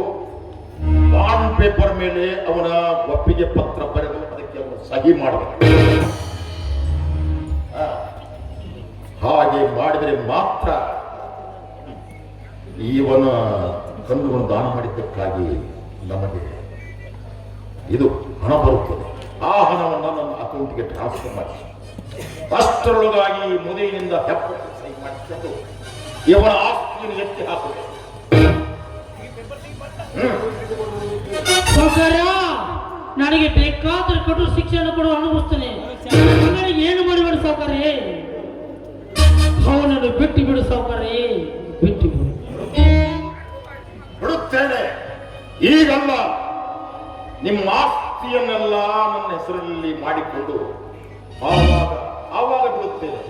ಬಾಂಡ್ ಪೇಪರ್ ಮೇಲೆ ಅವನ ಒಪ್ಪಿಗೆ ಪತ್ರ ಬರೆದು ಅದಕ್ಕೆ ಅವನು ಸಹಿ ಮಾಡಬೇಕು. ಹಾಗೆ ಮಾಡಿದರೆ ಮಾತ್ರ ಇವನ ಕಣ್ಣುಗಳನ್ನು ದಾನ ಮಾಡಿದ್ದಕ್ಕಾಗಿ ನಮಗೆ ಇದು ಹಣ ಬರುತ್ತದೆ. ಆ ಹಣವನ್ನು ನನ್ನ ಅಕೌಂಟ್ಗೆ ಟ್ರಾನ್ಸ್ಫರ್ ಮಾಡಿ, ಅಷ್ಟರೊಳಗಾಗಿ ಮುದಿಯಿಂದ ಹೆಪ್ಪಟ್ಟು ಸಹಿ ಮಾಡಿಕೊಂಡು ಇವನ ಆಸ್ತಿಯನ್ನು ಎತ್ತಿ ಹಾಕಬೇಕು. ನನಗೆ ಬೇಕಾದ್ರೆ ಕಠೋರ ಶಿಕ್ಷೆಯನ್ನು ಕೊಡುವ ಅನುಭವಿಸ್ತೇನೆ. ನನಗೆ ಏನು ಮಾಡಿಬಿಡು ಸಾವುಕಾರೇ, ಅವನನ್ನು ಬಿಟ್ಟು ಬಿಡು ಸಾವುಕಾರೇ, ಬಿಟ್ಟು ಬಿಡುತ್ತೇನೆ. ಈಗಲ್ಲ, ನಿಮ್ಮ ಆಸ್ತಿಯನ್ನೆಲ್ಲ ನನ್ನ ಹೆಸರಲ್ಲಿ ಮಾಡಿಕೊಂಡು ಆವಾಗ ಬಿಡುತ್ತೇನೆ.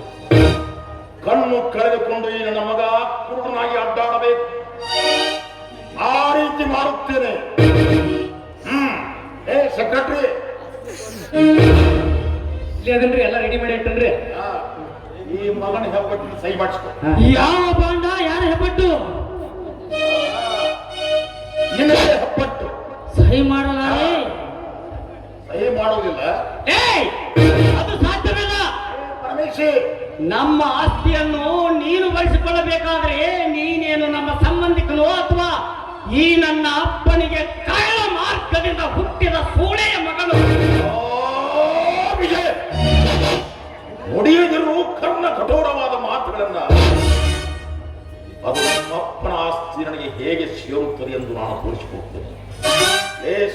ಕಣ್ಣು ಕಳೆದುಕೊಂಡು ಈ ನನ್ನ ಮಗ ಕುರುಡನಾಗಿ ಅಡ್ಡಾಡಬೇಕು, ಆ ರೀತಿ ಮಾಡುತ್ತೇನೆ. ಸೆಕ್ರೆಟರಿ, ಅದನ್ರಿ ಎಲ್ಲ ರೆಡಿ ಮಾಡಿ ಇಟ್ಟನ್ರಿ. ಈ ಮಗನ ಹೆಬ್ಬಟ್ಟು ಸಹಿ ಮಾಡಿಸ್ಕೊ. ಯಾವ ಬಾಂಡ, ಯಾರ ಹೆಬ್ಬಟ್ಟು? ನಿನಗೆ ಹೆಬ್ಬಟ್ಟು ಸಹಿ ಮಾಡಲ್ಲ, ಸಹಿ ಮಾಡುವುದಿಲ್ಲ. ಅದು ಸಾಧ್ಯವಿಲ್ಲ. ಪರಮೇಶಿ, ನಮ್ಮ ಆಸ್ತಿಯನ್ನು ನೀನು ಬಳಸಿಕೊಳ್ಳಬೇಕಾದ್ರೆ ನೀನೇನು ನಮ್ಮ ಸಂಬಂಧಿಕನು ಅಥವಾ ಈ ನನ್ನ ಅಪ್ಪನಿಗೆ ಕಳ್ಳ ಮಾರ್ಗದಿಂದ ಹುಟ್ಟಿದ ಸೂಳೆಯ ಮಗನು? ವಿಜಯ್, ನುಡಿಯದಿರು ಕರ್ಣ ಕಠೋರವಾದ ಮಾತುಗಳನ್ನ. ಅದು ನಮ್ಮಪ್ಪನ ಆಸ್ತಿ ನನಗೆ ಹೇಗೆ ಸೇರುತ್ತದೆ ಎಂದು ನಾನು ತೋರಿಸಿಕೊಡ್ತೇನೆ.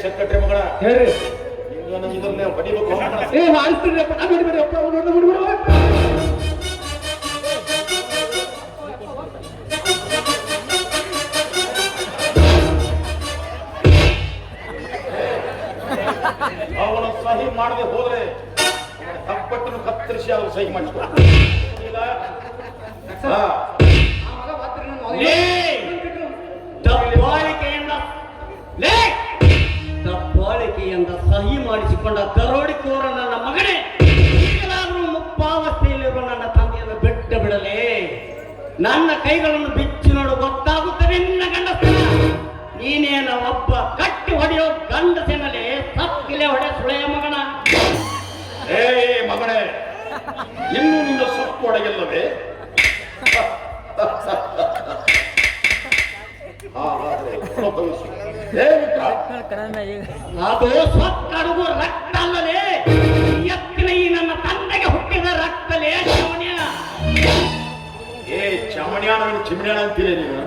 ಸೆಕ್ರೆಟರಿ ಮಗಳ ಹೇಳ್ರಿ, ಇದನ್ನೇ ಬಡಿಬೇಕು. ಅವನು ಸಹಿ ಮಾಡದೆ ಹೋದ್ರೆ ಹೆಬ್ಬಟ್ಟನ್ನು ಕತ್ತರಿಸಿ ಅವರು ಸಹಿ ಮಾಡಿಸ್ಕೊ. ದಬ್ಬಾಳಿಕೆಯಿಂದ ಸಹಿ ಮಾಡಿಸಿಕೊಂಡ ದರೋಡಿಕೋರ ನನ್ನ ಮಗನೇ, ಈಗಲಾದರೂ ಮುಪ್ಪಾವಸ್ಥೆಯಲ್ಲಿರುವ ನನ್ನ ತಂದೆಯನ್ನು ಬಿಟ್ಟು ಬಿಡಲೇ. ನನ್ನ ಕೈಗಳನ್ನು ಬಿಚ್ಚಿ ನೋಡು, ಗೊತ್ತಾಗುತ್ತದೆ ನಿನ್ನ ಗಂಡಸನ. ನೀನೇನ ಒಬ್ಬ ಕಟ್ಟಿ ಹೊಡೆಯೋ ಗಂಡಸೆನಲೇ, ಸತ್ತಿಲೆ ಹೊಡೆ ಸುಳೆಯ ಮಗನ. ಮಗನೇ, ಇನ್ನು ನಿನ್ನ ಸೊಪ್ಪು ಒಡೆಯಲ್ಲವೇ? ಪ್ರಭವಿಸು. ಏ ಮಿತ್ರ, ಅದು ಸ್ವತ್ತಡುಗು ರಕ್ತ ಅಲ್ಲದೆ ಎತ್ತಿನ ಈ ನನ್ನ ತಂದೆಗೆ ಹುಟ್ಟಿದ ರಕ್ತಲೇ ಚಮಣ್ಯ. ಏ ಚಮಣ್ಯಾನ ಚಿಮಣ್ಯಾನ ಅಂತೀರಿ ನೀನು?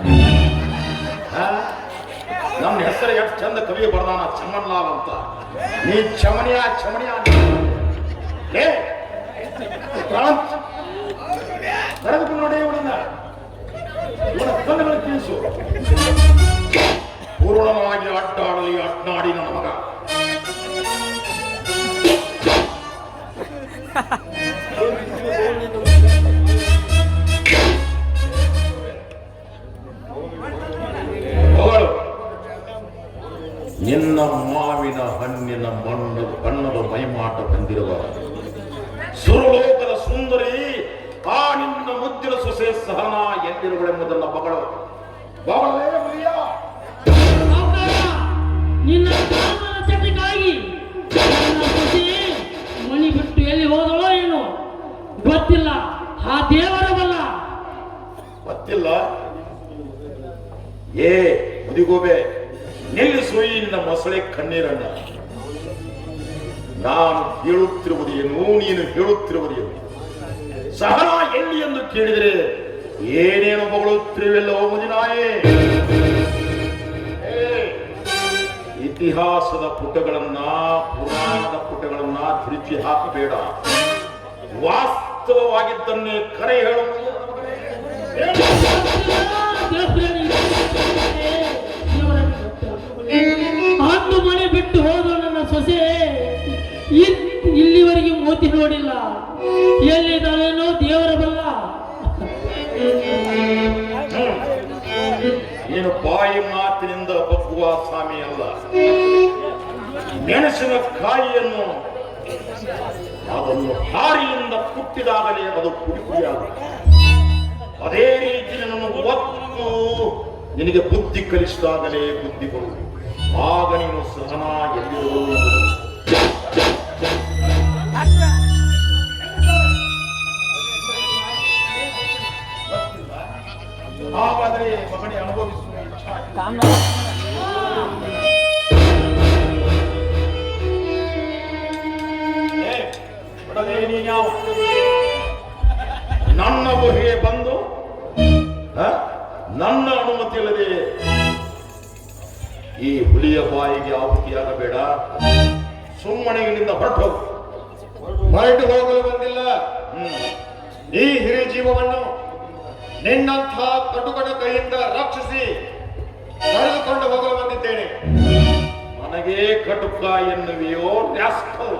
ನಮ್ಮ ಹೆಸರು ಎಷ್ಟು ಚಂದ ಕವಿ ಬರ್ದಾನ ಚಮನ್ಲಾಲ್ ಅಂತ. ನೀ ಚಮಣ್ಯಾ ಚಮಣ್ಯಾ ಏ ಕರೆದು ನೋಡಿ ಇವನನ್ನ, ಇವನ ಕಣ್ಣುಗಳು ತಿಳಿಸು. ಪೂರ್ಣವಾಗಿ ಅಡ್ಡಾಡಲಿ ಅಡ್ಡಾಡಿ ನನ್ನ ಮಗ. ನಿನ್ನ ಮಾವಿನ ಹಣ್ಣಿನ ಬಣ್ಣದ ಮೈಮಾಟ ಬಂದಿರುವ ಸುರಲೋಕದ ಸುಂದರಿ ಆ ನಿನ್ನ ಮುದ್ದಿನ ಸೊಸೆ ಸಹನ ಎಂದಿರುಗಳೆಂಬುದನ್ನ ಬಗಳು ಬಗಳೇ ಮುರಿಯ. ನಿನ್ನ ಕಾಮನ ಚಟಕ್ಕಾಗಿ ನನ್ನ ಸೊಸೆ ಮಣಿ ಬಿಟ್ಟು ಎಲ್ಲಿ ಹೋದಳೋ ಏನು ಗೊತ್ತಿಲ್ಲ. ಆ ದೇವರ ಬಲ್ಲ. ಗೊತ್ತಿಲ್ಲ. ಏ ಮುದಿಗೋಬೆ, ನಿಲ್ಲಿಸು ಈ ನಿನ್ನ ಮೊಸಳೆ ಕಣ್ಣೀರನ್ನ. ನಾನು ಹೇಳುತ್ತಿರುವುದೇನು, ನೀನು ಹೇಳುತ್ತಿರುವುದೇನು? ಸಹನ ಎಲ್ಲಿ ಎಂದು ಕೇಳಿದರೆ ಏನೇನು ಬಗಳುತ್ತಿರುವೆಲ್ಲೋ ಮುದಿನಾಯೇ. ಇತಿಹಾಸದ ಪುಟಗಳನ್ನ, ಪುರಾಣದ ಪುಟಗಳನ್ನ ತಿರುಚಿ ಹಾಕಬೇಡ. ವಾಸ್ತವವಾಗಿದ್ದನ್ನೇ ಕರೆ ಹೇಳುವುದು. ಹಣ್ಣು ಮನೆ ಬಿಟ್ಟು ಹೋದ ನನ್ನ ಸೊಸೆ ಇಲ್ಲಿವರೆಗೆ ಮೋತಿ ನೋಡಿಲ್ಲ. ಎಲ್ಲಿದ್ದಾಳೇನೋ ದೇವರ ಬಲ್ಲ. ನೀನು ಬಾಯಿ ಮಾತಿನಿಂದ ಬಗ್ಗುವ ಸ್ವಾಮಿ ಅಲ್ಲ. ಮೆಣಸಿನಕಾಯಿಯನ್ನು ಅದನ್ನು ಹಾರಿಯಿಂದ ಕುಟ್ಟಿದಾಗಲೇ ಅದು ಪುಡಿ ಪುಡಿಯಾಗುತ್ತೆ. ಅದೇ ರೀತಿ ನನ್ನನ್ನು ಒತ್ತು ನಿನಗೆ ಬುದ್ಧಿ ಕಲಿಸಿದಾಗಲೇ ಬುದ್ಧಿ ಬರುವುದು. ಆಗ ನೀನು ಸಹನ ಎಲ್ಲಿರುವುದು. ಹಾಗಾದರೆ ಮಗನೇ ಅನುಭವಿಸುವ ನನ್ನ ಗುಹೆಗೆ ಬಂದು ನನ್ನ ಅನುಮತಿ ಇಲ್ಲದೆ ಈ ಹುಲಿಯ ಬಾಯಿಗೆ ಆಹುತಿಯಾಗಬೇಡ. ಸುಮ್ಮನೆ ಇಲ್ಲಿಂದ ಹೊರಟು ಹೋಗು. ಹೊರಟು ಹೋಗಲು ಬಂದಿಲ್ಲ. ಈ ಹಿರಿಯ ಜೀವವನ್ನು ನಿನ್ನಂಥ ಕಟುಕನ ಕೈಯಿಂದ ರಕ್ಷಿಸಿ ಕರೆದುಕೊಂಡು ಹೋಗಲು ಬಂದಿದ್ದೇನೆ. ನನಗೆ ಕಟುಕ ಎನ್ನುವೆಯೋ ನ್ಯಾಸ್ಕಲ್?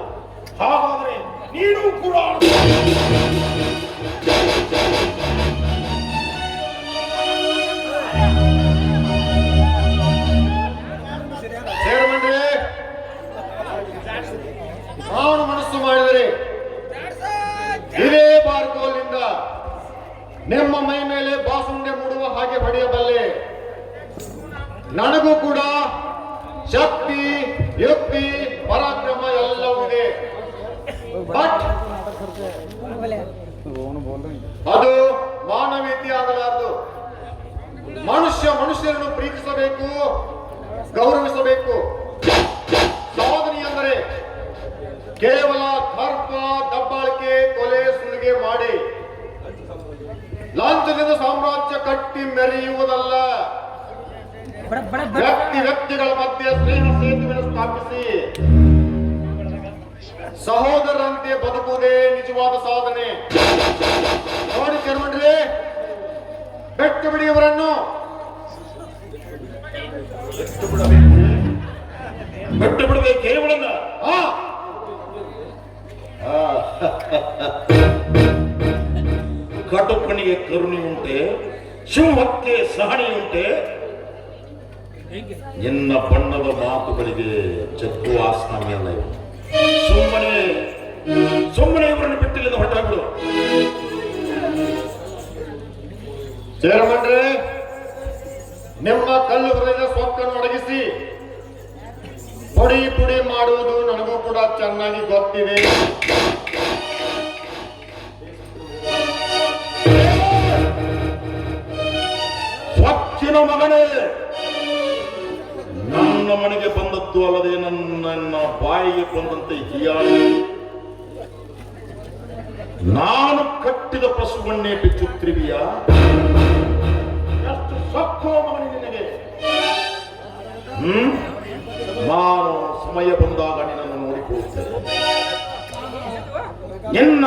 ಹಾಗಾದ್ರೆ ನೀನು ಕೂಡ ಸೇರಮಂಡ್ರೆ, ಅವನು ಮನಸ್ಸು ಮಾಡಿದರೆ ಇದೇ ಬಾರ್ಕೋಲಿಂದ ನಿಮ್ಮ ಮೈ ಮೇಲೆ ಬಾಸುಂಡೆ ಮೂಡುವ ಹಾಗೆ ಹೊಡೆಯಬಲ್ಲೆ. ನನಗೂ ಕೂಡ ಶಕ್ತಿ, ಯುಕ್ತಿ, ಪರಾಕ್ರಮ ಎಲ್ಲವೂ ಇದೆ. ಬಟ್ ಅದು ಮಾನವೀಯತೆ ಆಗಲಾರದು. ಮನುಷ್ಯರನ್ನು ಪ್ರೀತಿಸಬೇಕು, ಗೌರವಿಸಬೇಕು. ಸಾಧನೆ ಎಂದರೆ ಕೇವಲ ದರ್ಪ, ದಬ್ಬಾಳಿಕೆ, ಕೊಲೆ, ಸುಲಿಗೆ ಮಾಡಿ ಲಾಂಛನದ ಸಾಮ್ರಾಜ್ಯ ಕಟ್ಟಿ ಮೆರೆಯುವುದಲ್ಲ. ವ್ಯಕ್ತಿಗಳ ಮಧ್ಯೆ ಸ್ನೇಹ ಸೇತುವೆಯನ್ನು ಸ್ಥಾಪಿಸಿ ಸಹೋದರರಂತೆ ಬದುಕುವುದೇ ನಿಜವಾದ ಸಾಧನೆ. ನೋಡಿ ಶರ್ಮಣ್ರೆ, ಬೆಟ್ಟು ಬಿಡಿ ಇವರನ್ನು. ಬಿಟ್ಟು ಬಿಡಬೇಕು ಕೇವಲನ್ನ. ಕಟುಕನಿಗೆ ಕರುಣೆ ಉಂಟೆ, ಸಿಂಹಕ್ಕೆ ಸಹನೆ ಉಂಟೆ. ನಿನ್ನ ಬಣ್ಣದ ಮಾತುಗಳಿಗೆ ಚಕ್ಕುವ ಸ್ವಾಮಿ ಅಲ್ಲ ಇವರು. ಸುಮ್ಮನೆ ಇವರನ್ನು ಬಿಟ್ಟಿಲ್ಲದ ಹೊರಟಾಗ್ಬಿಡು. ಶೇರಮಂಡ್ರೆ, ನಿಮ್ಮ ಕಲ್ಲು ಹೃದಯದ ಸೊಕ್ಕನ್ನು ಒಡಗಿಸಿ ಪುಡಿ ಪುಡಿ ಮಾಡುವುದು ನನಗೂ ಕೂಡ ಚೆನ್ನಾಗಿ ಗೊತ್ತಿದೆ. ಸ್ವಚ್ಛನ ಮಗನೇ, ನನ್ನ ಮನೆಗೆ ಬಂದದ್ದು ಅಲ್ಲದೆ ನನ್ನ ಬಾಯಿಗೆ ಬಂದಂತೆ ಹೀಯಾಳಿ ನಾನು ಕಟ್ಟಿದ ಪಶುವನ್ನೇ ಬಿಚ್ಚುತ್ತಿರುವಿಯ? ಎಷ್ಟು ಸೊಕ್ಕೋ ಮಗನಿಗೆ ನಿನಗೆ. ನಾನು ಸಮಯ ಬಂದಾಗ ನಿನ್ನನ್ನು ನೋಡಿಕೊಳ್ಳುತ್ತೇನೆ. ನಿನ್ನ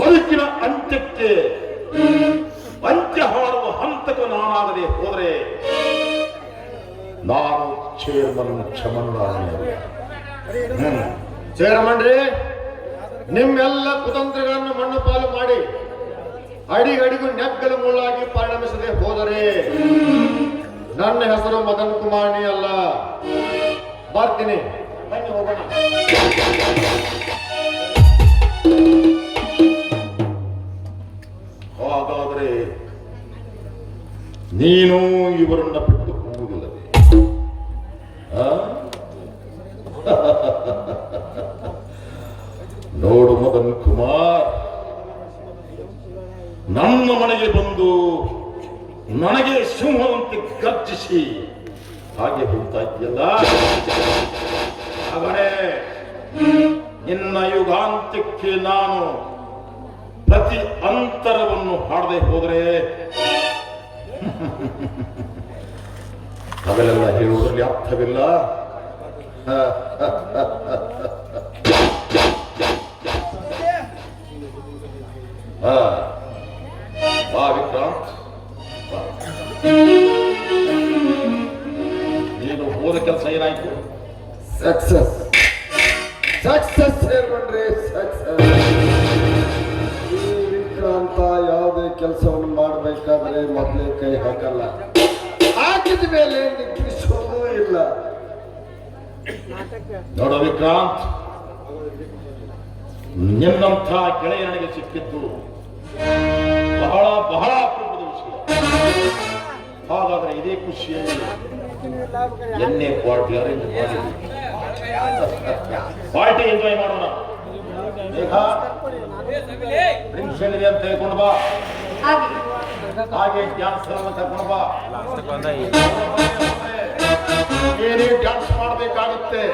ಬದುಕಿನ ಅಂತ್ಯಕ್ಕೆ ಅಂತ್ಯ ಹಾಡುವ ಹಂತಕ್ಕೆ ನಾನಾಗದೆ ಹೋದರೆ ನಾನು ಚೇರ್ಮನ್ ಕ್ಷಮನ್ನಾಗಿರುವೆ. ಚೇರ್ಮನ್ ರೀ, ನಿಮ್ಮೆಲ್ಲ ಕುತಂತ್ರಗಳನ್ನು ಮಣ್ಣು ಪಾಲು ಮಾಡಿ ಅಡಿಗಡಿಗೂ ನೆಗ್ಗಲು ಮುಳ್ಳಾಗಿ ಪರಿಣಮಿಸದೆ ಹೋದರೆ ನನ್ನ ಹೆಸರು ಮದನ್ ಕುಮಾರ್ನಿ ಅಲ್ಲ. ಬರ್ತೀನಿ, ಬನ್ನಿ ಹೋಗೋಣ. ಹಾಗಾದರೆ ನೀನು ಇವರನ್ನ ಬಿಟ್ಟು ಹೋಗುವುದಿಲ್ಲವೇ? ನೋಡು ಮದನ್ ಕುಮಾರ್, ನನ್ನ ಮನೆಗೆ ಬಂದು ನನಗೆ ಸಿಂಹದಂತೆ ಗರ್ಜಿಸಿ ಹಾಗೆ ಹೋಗ್ತಾ ಇದೆಯಲ್ಲ, ಹಾಗೇ ನಿನ್ನ ಯುಗಾಂತ್ಯಕ್ಕೆ ನಾನು ಪ್ರತಿ ಅಂತರವನ್ನು ಹಾಡದೆ ಹೋದರೆ ಅವೆಲ್ಲ ಹೇಳುವುದರಲ್ಲಿ ಅರ್ಥವಿಲ್ಲ. ಬಾ ವಿಕ್ರಾಂತ್, ನೀನು ಹೋದ ಕೆಲಸ ಏನಾಯ್ತು? ಸಕ್ಸಸ್ ಸಕ್ಸಸ್ ಸೇರ್ಕೊಂಡ್ರಿ, ಸಕ್ಸಸ್. ಈ ವಿಕ್ರಾಂತ ಯಾವುದೇ ಕೆಲಸವನ್ನು ಮಾಡಬೇಕಾದ್ರೆ ಮೊದಲೇ ಕೈ ಹಾಕಲ್ಲ, ಹಾಕಿದ ಮೇಲೆ ನಿಗ್ರಿಸೋದು ಇಲ್ಲ. ನೋಡ ವಿಕ್ರಾಂತ್, ನಿನ್ನಂಥ ಗೆಳೆಯ ನನಗೆ ಸಿಕ್ಕಿದ್ದು ಬಹಳ ಬಹಳ ಅಪರೂಪದ ವಿಷಯ. ಹಾಗಾದ್ರೆ ಇದೇ ಖುಷಿಯಲ್ಲಿ ಎನ್ನೇ ಪಾರ್ಟಿ ಅರೇಂಜ್ ಮಾಡಿ ಪಾರ್ಟಿ ಎಂಜಾಯ್ ಮಾಡೋಣ. ಡ್ರಿಂಕ್ಸ್ ಏನಿದೆ ಅಂತ ಹೇಳ್ಕೊಂಡು ಬಾ, ಹಾಗೆ ಡ್ಯಾನ್ಸ್ ಕರ್ಕೊಂಡು ಬಾ. ಏನೇ ಡ್ಯಾನ್ಸ್ ಮಾಡಬೇಕಾಗುತ್ತೆ.